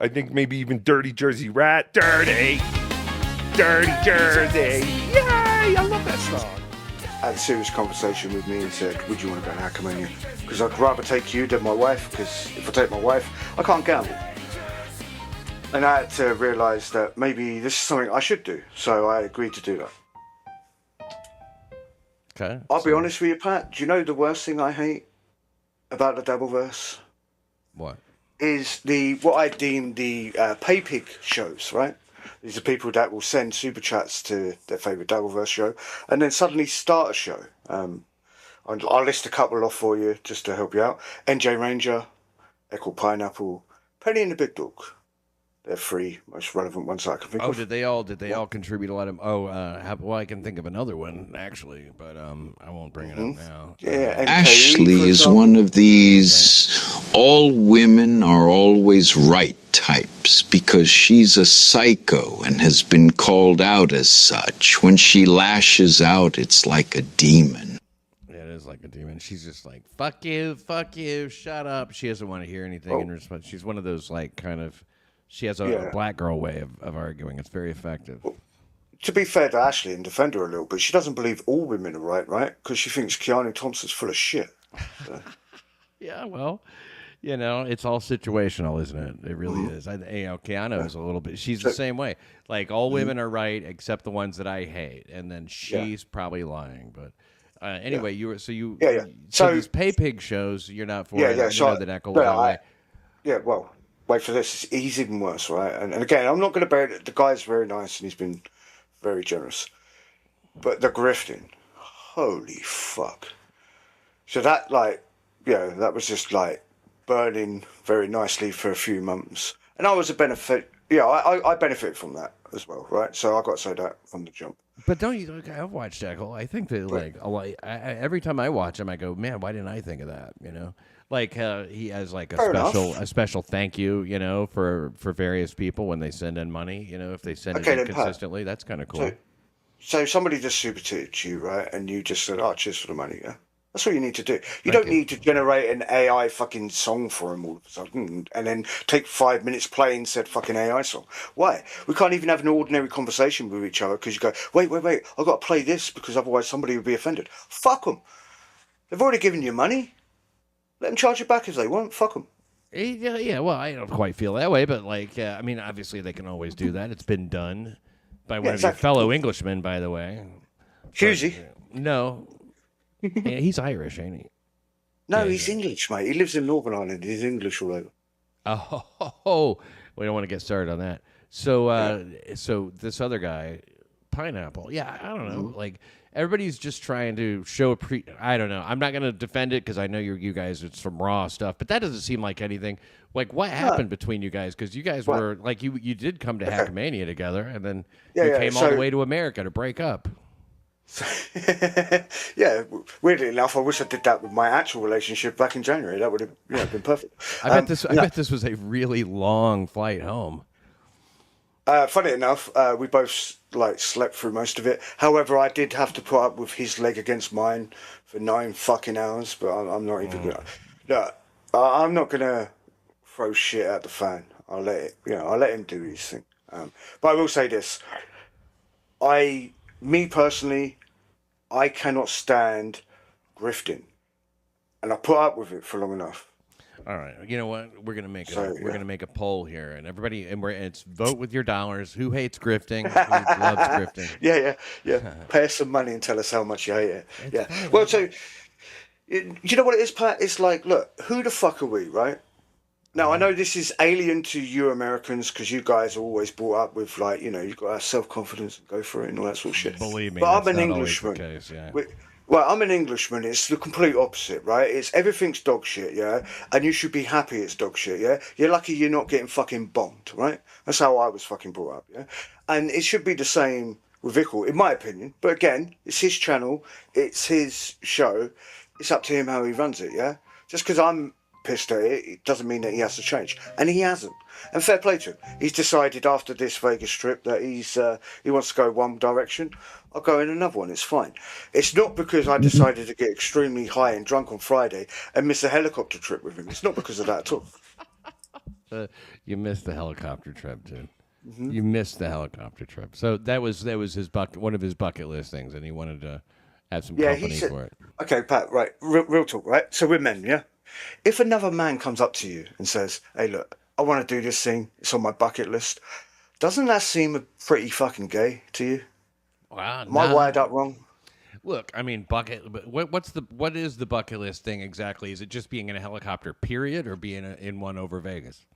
I think maybe even Dirty Jersey Rat. Dirty Jersey. Yay! I love that song. Had a serious conversation with me and said, would you want to go now? Come on, you. Because I'd rather take you than my wife, because if I take my wife, I can't gamble. And I had to realise that maybe this is something I should do. So I agreed to do that. Okay. I'll be honest with you, Pat. Do you know the worst thing I hate about the Dabbleverse? What? Is what I deem the pay pig shows, right? These are people that will send super chats to their favourite Dabbleverse show and then suddenly start a show. I'll list a couple off for you just to help you out. NJ Ranger, Ekul Pineapple, Penny and the Big Dog. They're three most relevant ones I can think of. Did they all contribute a lot of? Well, I can think of another one actually, but I won't bring it up now. Yeah, Ashley is one of these all women are always right types because she's a psycho and has been called out as such. When she lashes out, it's like a demon. Yeah, it is like a demon. She's just like, fuck you, shut up. She doesn't want to hear anything in response. She's one of those like kind of. She has a black girl way of arguing. It's very effective. Well, to be fair to Ashley and defend her a little bit, she doesn't believe all women are right? Because she thinks Keanu Thompson's full of shit. So. Yeah, well, it's all situational, isn't it? It really is. Keanu is a little bit. She's the same way. Like all women are right except the ones that I hate, and then she's probably lying. But anyway, So these pay pig shows, you're not for it. So the Ekul. Well. Wait for this. He's even worse, right? And again, I'm not going to bear it. The guy's very nice and he's been very generous. But the grifting, holy fuck. So that, that was just burning very nicely for a few months. And I was a benefit. Yeah, I benefit from that as well, right? So I got to say that from the jump. But don't you? I've watched Ekul. I think that every time I watch him, I go, man, why didn't I think of that? Like he has like a special thank you, for various people when they send in money. If they send it in consistently, Pat, that's kind of cool. So somebody just super titted you, right? And you just said, "Oh, cheers for the money." Yeah, that's what you need to do. You don't need to generate an AI fucking song for him all of a sudden, and then take 5 minutes playing said fucking AI song. Why? We can't even have an ordinary conversation with each other because you go, wait, I've got to play this because otherwise somebody would be offended. Fuck them. They've already given you money. Let them charge it back if they want. Fuck them. Yeah. Well, I don't quite feel that way, but obviously they can always do that. It's been done by one of your fellow Englishmen, by the way. Hughesy? No. He's Irish, ain't he? No, he's English, mate. He lives in Northern Ireland. He's English all over. Oh, we don't want to get started on that. So, so this other guy, Pineapple. Yeah, I don't know. Everybody's just trying to show I don't know. I'm not going to defend it because I know you guys, it's some raw stuff, but that doesn't seem like anything. What happened between you guys? Because you guys were, you did come to Hackmania together, and then you came all the way to America to break up. Yeah, weirdly enough, I wish I did that with my actual relationship back in January. That would have been perfect. I bet this was a really long flight home. Funny enough, we both slept through most of it. However, I did have to put up with his leg against mine for 9 fucking hours. But I'm not even gonna. No, I'm not gonna throw shit at the fan. I'll let him do his thing. But I will say this: me personally, I cannot stand grifting, and I put up with it for long enough. All right, you know what? We're gonna make gonna make a poll here, and everybody, it's vote with your dollars. Who hates grifting? Who loves grifting? Yeah. Pay us some money and tell us how much you hate it. Yeah. Well, so you know what it is, Pat? It's like, look, who the fuck are we, right? Now I know this is alien to you Americans because you guys are always brought up with you've got to have self-confidence and go for it and all that sort of shit. Believe me, but I'm an Englishman. Case, yeah. Well, I'm an Englishman. It's the complete opposite, right? It's everything's dog shit, yeah? And you should be happy it's dog shit, yeah? You're lucky you're not getting fucking bombed, right? That's how I was fucking brought up, yeah? And it should be the same with Ekul, in my opinion. But again, it's his channel. It's his show. It's up to him how he runs it, yeah? Just because I'm pissed at it, it doesn't mean that he has to change. And he hasn't. And fair play to him. He's decided after this Vegas trip that he wants to go one direction. I'll go in another one. It's fine. It's not because I decided to get extremely high and drunk on Friday and miss a helicopter trip with him. It's not because of that at all. You missed the helicopter trip, dude. You missed the helicopter trip. So that was his one of his bucket list things, and he wanted to have some Yeah, company for it. okay, Pat, right, real talk, right? So we're men, yeah? If another man comes up to you and says, hey, look, I want to do this thing, it's on my bucket list, doesn't that seem pretty fucking gay to you? Wow, Am I wired up wrong? Look, I mean, what is the bucket list thing exactly? Is it just being in a helicopter, period, or being in one over Vegas?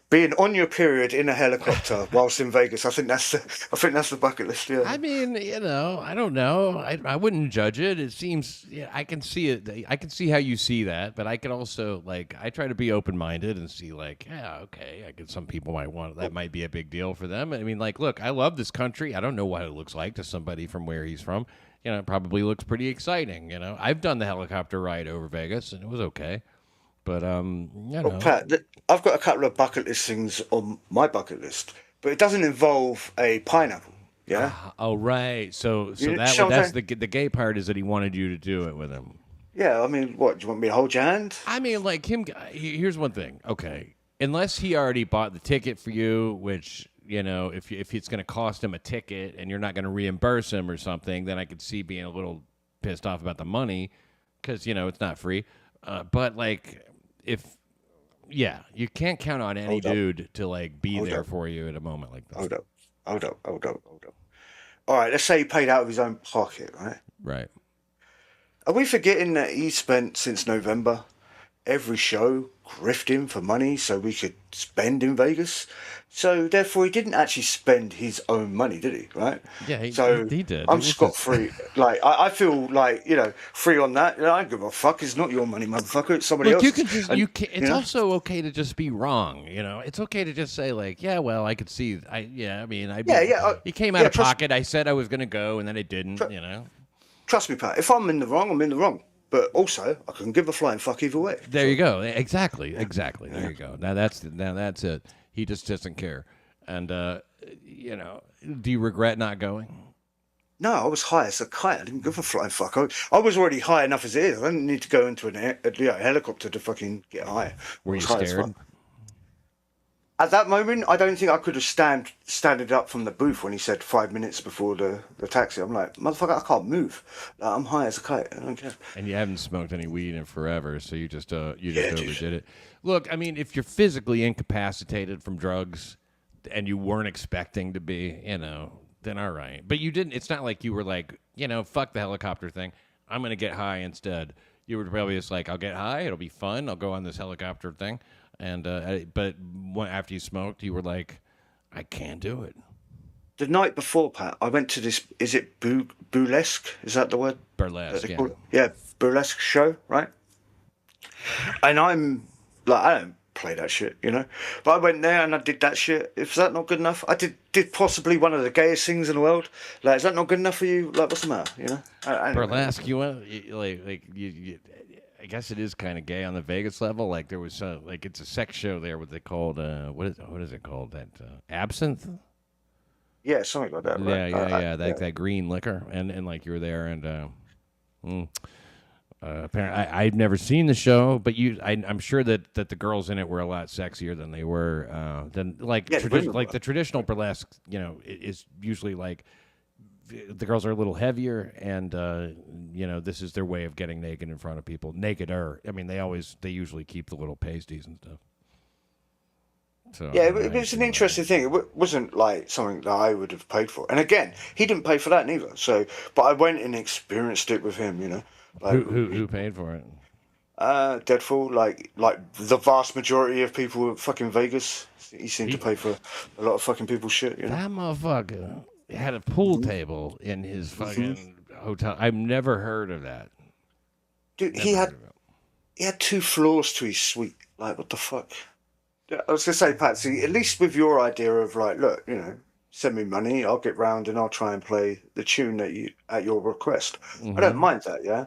Being on your period in a helicopter whilst in Vegas, I think that's the bucket list. Yeah. I mean, I don't know. I wouldn't judge it. It seems, I can see it. I can see how you see that, but I could also I try to be open minded and see yeah, okay. Some people might want that might be a big deal for them. I mean, look, I love this country. I don't know what it looks like to somebody from where he's from. It probably looks pretty exciting. I've done the helicopter ride over Vegas and it was okay. But Well, Pat, I've got a couple of bucket list things on my bucket list, but it doesn't involve a pineapple. Yeah. Oh right. So that's the gay part is that he wanted you to do it with him. Yeah. I mean, what do you want me to hold your hand? I mean, here's one thing. Okay, unless he already bought the ticket for you, which if it's going to cost him a ticket and you're not going to reimburse him or something, then I could see being a little pissed off about the money because it's not free. But you can't count on any dude to be there for you at a moment like this. Hold up. All right, let's say he paid out of his own pocket, right? Right. Are we forgetting that he spent since November every show grifting for money so we could spend in Vegas? So therefore, he didn't actually spend his own money, did he? Right? Yeah, he did. I'm scot-free. I feel free on that. I don't give a fuck. It's not your money, motherfucker. It's somebody else. It's also okay to just be wrong. It's okay to just say yeah, well, I could see. He came out of pocket. I said I was going to go, and then it didn't. Trust me, Pat. If I'm in the wrong, I'm in the wrong. But also, I can give a flying fuck either way. There you go. Exactly. There you go. Now that's it. He just doesn't care. And do you regret not going? No, I was high as a kite. I didn't give a flying fuck. I was already high enough as it is. I didn't need to go into a helicopter to fucking get high. Were you scared? At that moment, I don't think I could have standed up from the booth when he said 5 minutes before the taxi. I'm like, motherfucker, I can't move. I'm high as a kite. I don't care. And you haven't smoked any weed in forever, so you just overdid it. Look, I mean, if you're physically incapacitated from drugs and you weren't expecting to be, then all right. But you didn't. It's not like you were fuck the helicopter thing. I'm gonna get high instead. You were probably just I'll get high. It'll be fun. I'll go on this helicopter thing. And but after you smoked, you were like, I can't do it. The night before, Pat, I went to this. Is it burlesque? Is that the word? Burlesque. Yeah, burlesque show, right? And I'm I don't play that shit, But I went there and I did that shit. Is that not good enough? I did possibly one of the gayest things in the world. Is that not good enough for you? What's the matter? Burlesque. You want you I guess it is kind of gay on the Vegas level. There was it's a sex show there. What they called what is it called? That absinthe. Yeah, something like that. Right? That green liquor, and you were there, and apparently I'd never seen the show, but I'm sure that the girls in it were a lot sexier than they were the traditional burlesque. Is usually the girls are a little heavier, and this is their way of getting naked in front of people. Nakeder. I mean, they usually keep the little pasties and stuff. So yeah, it was an interesting thing. It wasn't something that I would have paid for. And again, he didn't pay for that neither. So, but I went and experienced it with him. Who paid for it? Deadfall. Like the vast majority of people at fucking Vegas, he seemed to pay for a lot of fucking people's shit. That motherfucker had a pool table in his fucking hotel. I've never heard of that. Dude, he had 2 floors to his suite. What the fuck? I was gonna say, Patsy, at least with your idea of look, send me money, I'll get round and I'll try and play the tune at your request. I don't mind that, yeah.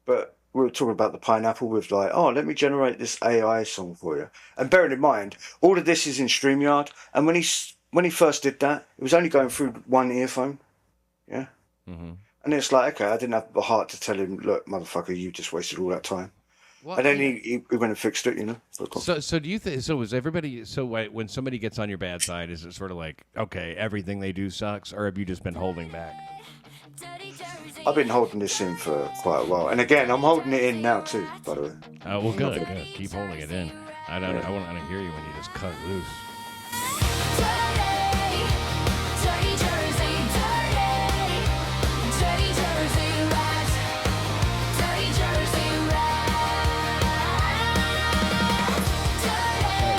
But we were talking about the pineapple with let me generate this AI song for you. And bearing in mind, all of this is in StreamYard, and when he first did that, it was only going through one earphone. Yeah. Mm-hmm. And it's okay, I didn't have the heart to tell him, look, motherfucker, you just wasted all that time. Well, and then he went and fixed it, you know. So do you think? So was everybody? So when somebody gets on your bad side, is it sort of like, okay, everything they do sucks, or have you just been holding back? I've been holding this in for quite a while, and again, I'm holding it in now too. By the way. Oh well, good. Keep holding it in. I don't. I want to hear you when you just cut it loose.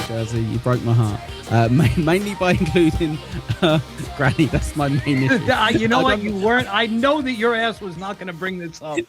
Jersey, you broke my heart. Mainly by including Granny. That's my main issue. You know what? You weren't. I know that your ass was not going to bring this up.